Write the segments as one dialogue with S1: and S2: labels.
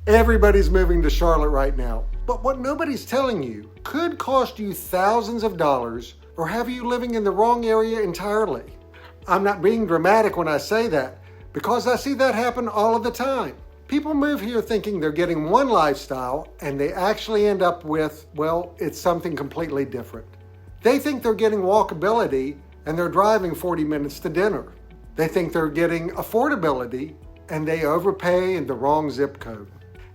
S1: Everybody's moving to Charlotte right now, but what nobody's telling you could cost you thousands of dollars or have you living in the wrong area entirely. I'm not being dramatic when I say that, because I see that happen all of the time. People move here thinking they're getting one lifestyle and they actually end up with, well, it's something completely different. They think they're getting walkability and they're driving 40 minutes to dinner. They think they're getting affordability and they overpay in the wrong zip code.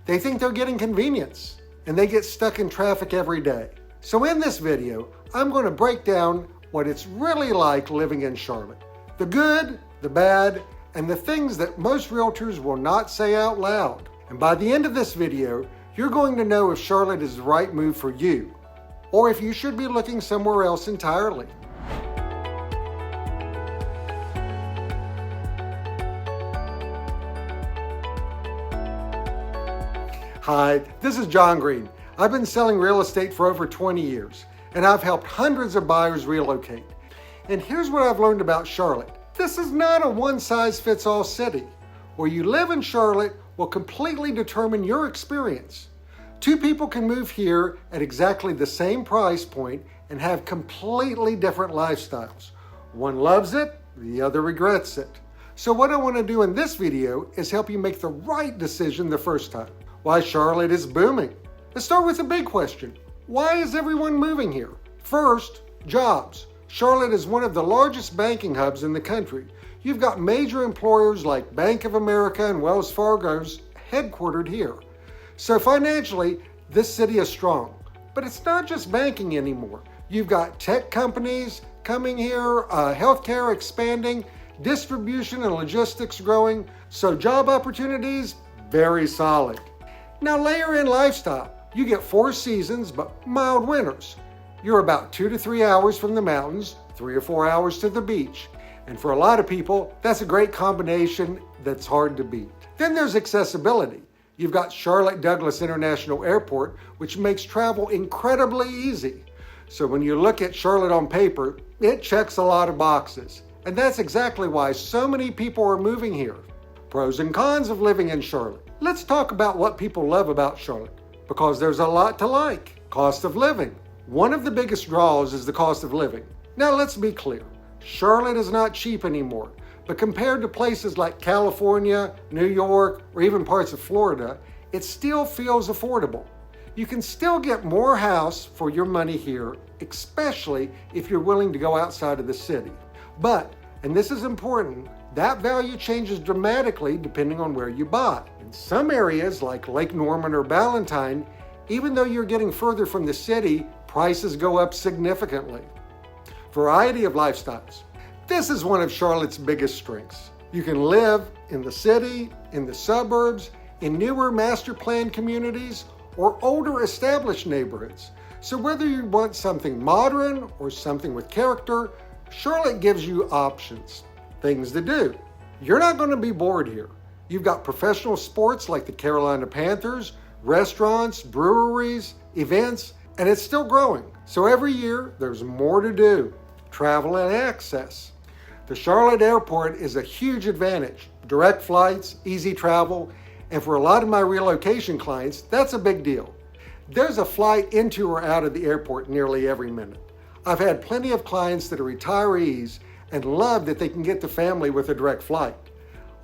S1: They think they're getting convenience and they get stuck in traffic every day. So in this video, I'm going to break down what it's really like living in Charlotte. The good, the bad, and the things that most realtors will not say out loud. And by the end of this video, you're going to know if Charlotte is the right move for you, or if you should be looking somewhere else entirely. Hi, this is John Green. I've been selling real estate for over 20 years, and I've helped hundreds of buyers relocate. And here's what I've learned about Charlotte. This is not a one-size-fits-all city. Where you live in Charlotte will completely determine your experience. Two people can move here at exactly the same price point and have completely different lifestyles. One loves it, the other regrets it. So what I want to do in this video is help you make the right decision the first time. Why Charlotte is booming. Let's start with a big question. Why is everyone moving here? First, jobs. Charlotte is one of the largest banking hubs in the country. You've got major employers like Bank of America and Wells Fargo's headquartered here. So financially, this city is strong. But it's not just banking anymore. You've got tech companies coming here, healthcare expanding, distribution and logistics growing. So job opportunities, very solid. Now layer in lifestyle. You get 4 seasons, but mild winters. You're about 2 to 3 hours from the mountains, 3 or 4 hours to the beach. And for a lot of people, that's a great combination that's hard to beat. Then there's accessibility. You've got Charlotte Douglas International Airport, which makes travel incredibly easy. So when you look at Charlotte on paper, it checks a lot of boxes. And that's exactly why so many people are moving here. Pros and cons of living in Charlotte. Let's talk about what people love about Charlotte, because there's a lot to like. Cost of living. One of the biggest draws is the cost of living. Now let's be clear. Charlotte is not cheap anymore, but compared to places like California, New York, or even parts of Florida, it still feels affordable. You can still get more house for your money here, especially if you're willing to go outside of the city. But, and this is important, that value changes dramatically depending on where you buy. In some areas like Lake Norman or Ballantyne, even though you're getting further from the city, prices go up significantly. Variety of lifestyles. This is one of Charlotte's biggest strengths. You can live in the city, in the suburbs, in newer master planned communities, or older established neighborhoods. So whether you want something modern or something with character, Charlotte gives you options. Things to do. You're not going to be bored here. You've got professional sports like the Carolina Panthers, restaurants, breweries, events, and it's still growing. So every year, there's more to do. Travel and access. The Charlotte Airport is a huge advantage. Direct flights, easy travel, and for a lot of my relocation clients, that's a big deal. There's a flight into or out of the airport nearly every minute. I've had plenty of clients that are retirees and love that they can get the family with a direct flight.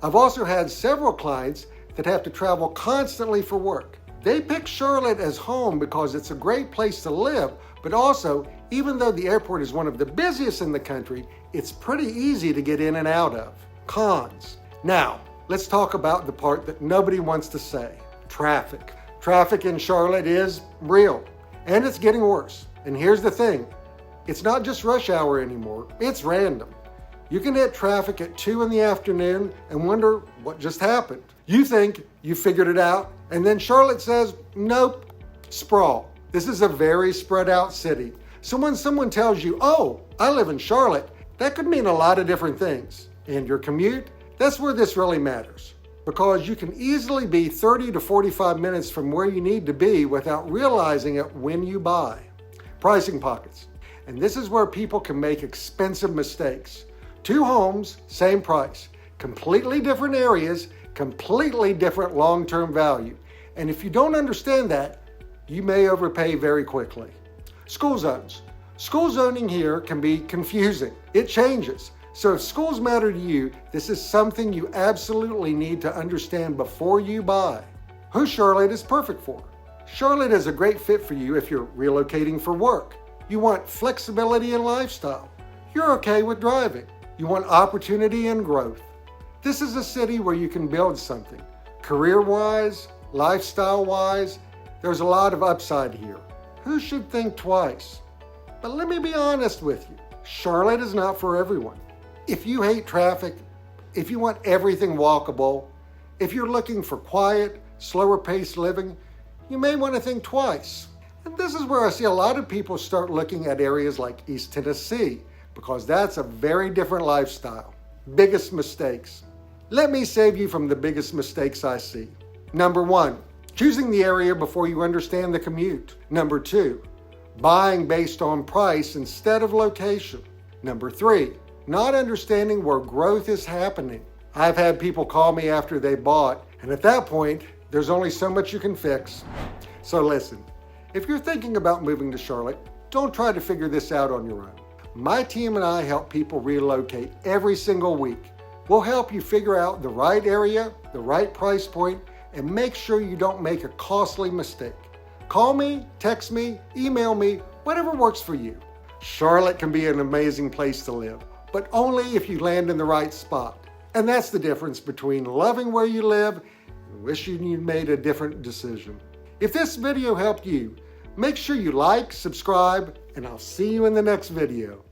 S1: I've also had several clients that have to travel constantly for work. They pick Charlotte as home because it's a great place to live, but also, even though the airport is one of the busiest in the country, it's pretty easy to get in and out of. Cons. Now, let's talk about the part that nobody wants to say. Traffic. Traffic in Charlotte is real, and it's getting worse. And here's the thing. It's not just rush hour anymore, it's random. You can hit traffic at 2 in the afternoon and wonder what just happened. You think you figured it out, and then Charlotte says, nope, sprawl. This is a very spread out city. So when someone tells you, oh, I live in Charlotte, that could mean a lot of different things. And your commute, that's where this really matters. Because you can easily be 30 to 45 minutes from where you need to be without realizing it when you buy. Pricing pockets. And this is where people can make expensive mistakes. 2 homes, same price. Completely different areas, completely different long-term value. And if you don't understand that, you may overpay very quickly. School zones. School zoning here can be confusing. It changes. So if schools matter to you, this is something you absolutely need to understand before you buy. Who Charlotte is perfect for? Charlotte is a great fit for you if you're relocating for work. You want flexibility in lifestyle. You're okay with driving. You want opportunity and growth. This is a city where you can build something. Career-wise, lifestyle-wise, there's a lot of upside here. Who should think twice? But let me be honest with you. Charlotte is not for everyone. If you hate traffic, if you want everything walkable, if you're looking for quiet, slower paced living, you may want to think twice. And this is where I see a lot of people start looking at areas like East Tennessee, because that's a very different lifestyle. Biggest mistakes. Let me save you from the biggest mistakes I see. Number 1, choosing the area before you understand the commute. Number 2, buying based on price instead of location. Number 3, not understanding where growth is happening. I've had people call me after they bought, and at that point, there's only so much you can fix. So listen, if you're thinking about moving to Charlotte, don't try to figure this out on your own. My team and I help people relocate every single week. We'll help you figure out the right area, the right price point, and make sure you don't make a costly mistake. Call me, text me, email me, whatever works for you. Charlotte can be an amazing place to live, but only if you land in the right spot. And that's the difference between loving where you live and wishing you'd made a different decision. If this video helped you, make sure you like, subscribe, and I'll see you in the next video.